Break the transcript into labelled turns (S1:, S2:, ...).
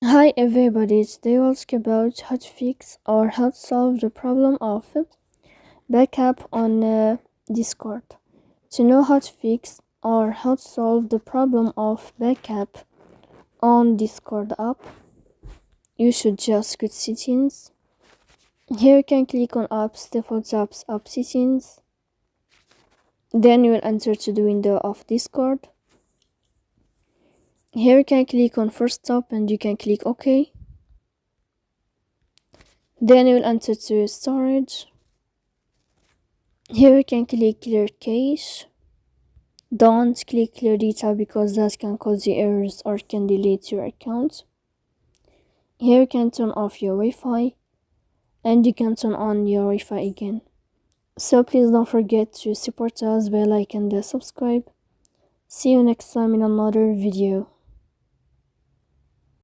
S1: Hi everybody, today we'll talk about how to fix or how to solve the problem of backup on Discord. To know how to fix or how to solve the problem of backup on Discord app, you should just go to settings. Here you can click on apps, default apps, app settings. Then you will enter to the window of Discord. Here you can click on first stop and you can click OK. Then you will enter to storage. Here you can click clear cache. Don't click clear data because that can cause you errors or can delete your account. Here you can turn off your Wi-Fi and you can turn on your Wi-Fi again. So please don't forget to support us by like and subscribe. See you next time in another video.